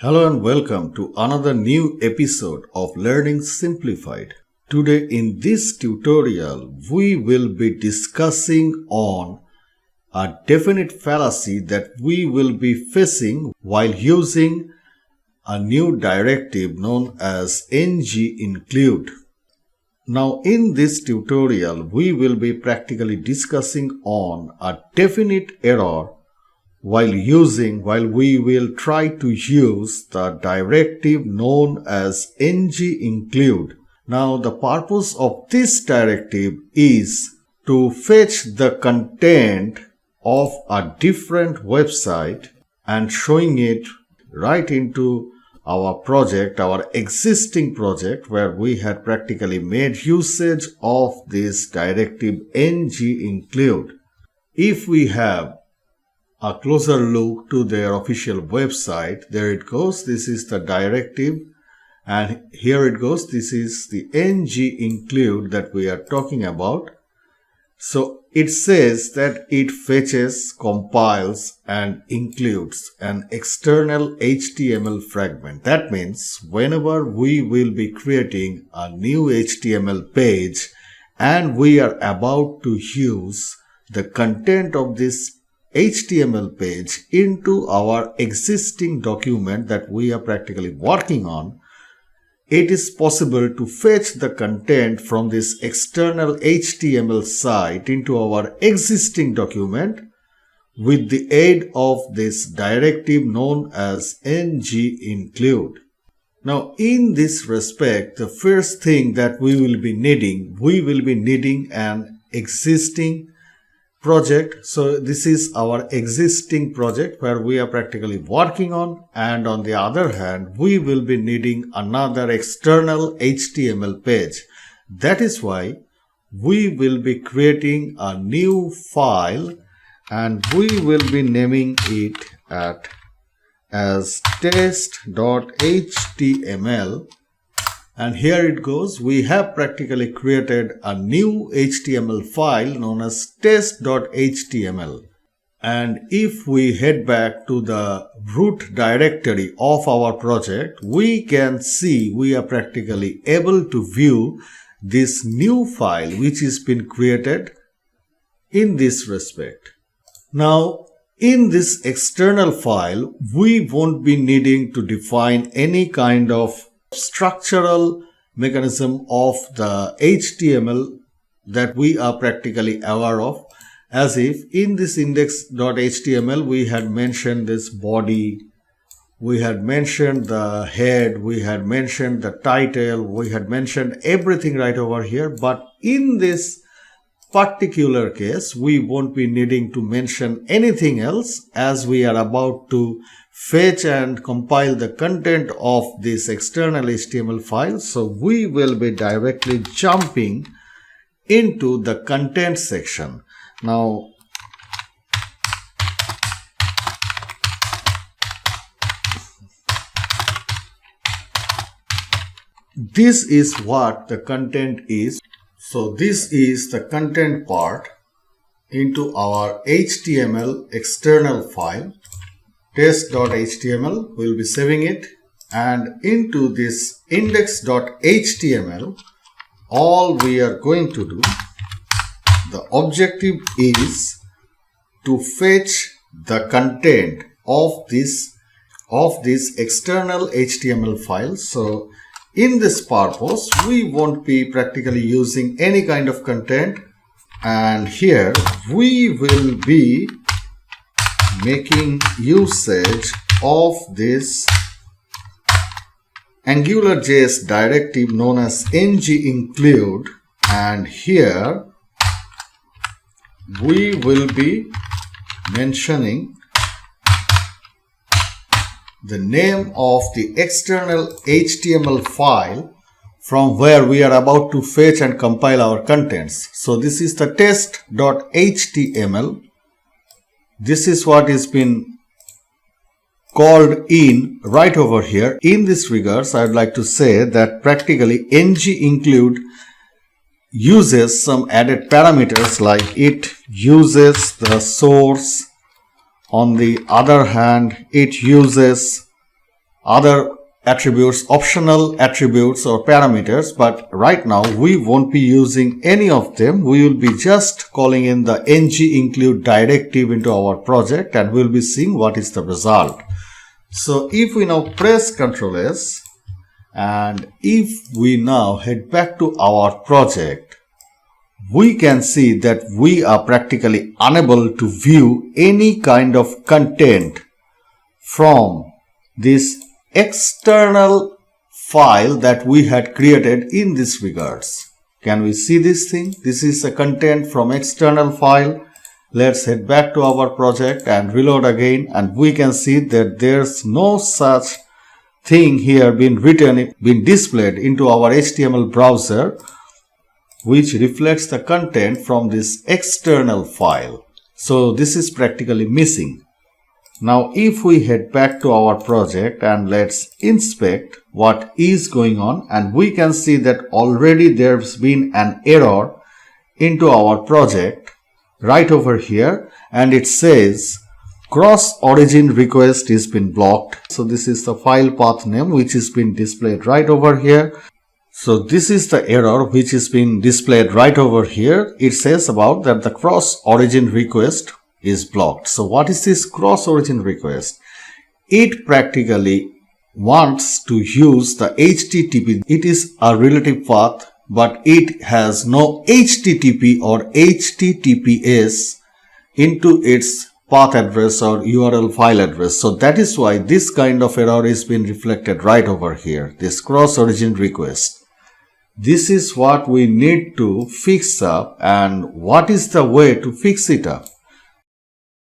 Hello and welcome to another new episode of Learning Simplified. Today in this tutorial, we will be discussing on a definite fallacy that we will be facing while using a new directive known as ng-include. Now in this tutorial, we will be practically discussing on a definite error while we will try to use the directive known as ng-include. Now the purpose of this directive is to fetch the content of a different website and showing it right into our project, our existing project, where we had practically made usage of this directive ng-include. If we have a closer look to their official website, there it goes. This is the directive, and here it goes. This is the ng-include that we are talking about. So it says that it fetches, compiles, and includes an external HTML fragment. That means whenever we will be creating a new HTML page and we are about to use the content of this HTML page into our existing document that we are practically working on, it is possible to fetch the content from this external HTML site into our existing document with the aid of this directive known as ng-include. Now in this respect, the first thing that we will be needing an existing project. So this is our existing project where we are practically working on, and on the other hand we will be needing another external HTML page. That is why we will be creating a new file and we will be naming it as test.html. And here it goes. We have practically created a new HTML file known as test.html. And if we head back to the root directory of our project, we can see we are practically able to view this new file which has been created in this respect. Now, in this external file, we won't be needing to define any kind of structural mechanism of the HTML that we are practically aware of, as if in this index.html we had mentioned this body, we had mentioned the head, we had mentioned the title, we had mentioned everything right over here. But in this particular case, we won't be needing to mention anything else, as we are about to fetch and compile the content of this external HTML file. So we will be directly jumping into the content section. Now this is what the content is. So this is the content part into our HTML external file, test.html. We'll be saving it, and into this index.html, all we are going to do, the objective is to fetch the content of this external HTML file. So in this purpose, we won't be practically using any kind of content, and here we will be making usage of this AngularJS directive known as ng-include, and here we will be mentioning the name of the external HTML file from where we are about to fetch and compile our contents. So this is the test.html. This is what has been called in right over here. In this regards, I would like to say that practically ng-include uses some added parameters, like it uses the source. On the other hand, it uses other attributes, optional attributes or parameters, but right now we won't be using any of them. We will be just calling in the ng-include directive into our project, and we'll be seeing what is the result. So if we now press Ctrl S, and if we now head back to our project, we can see that we are practically unable to view any kind of content from this external file that we had created in this regards. Can we see this thing? This is the content from external file. Let's head back to our project and reload again, and we can see that there's no such thing here been displayed into our HTML browser, which reflects the content from this external file. So this is practically missing. Now if we head back to our project and let's inspect what is going on, and we can see that already there's been an error into our project right over here, and it says cross origin request has been blocked. So this is the file path name which is been displayed right over here. So this is the error which is being displayed right over here. It says about that the cross origin request is blocked. So what is this cross origin request? It practically wants to use the HTTP. It is a relative path, but it has no HTTP or HTTPS into its path address or URL file address. So that is why this kind of error is being reflected right over here, this cross origin request. This is what we need to fix up, and what is the way to fix it up?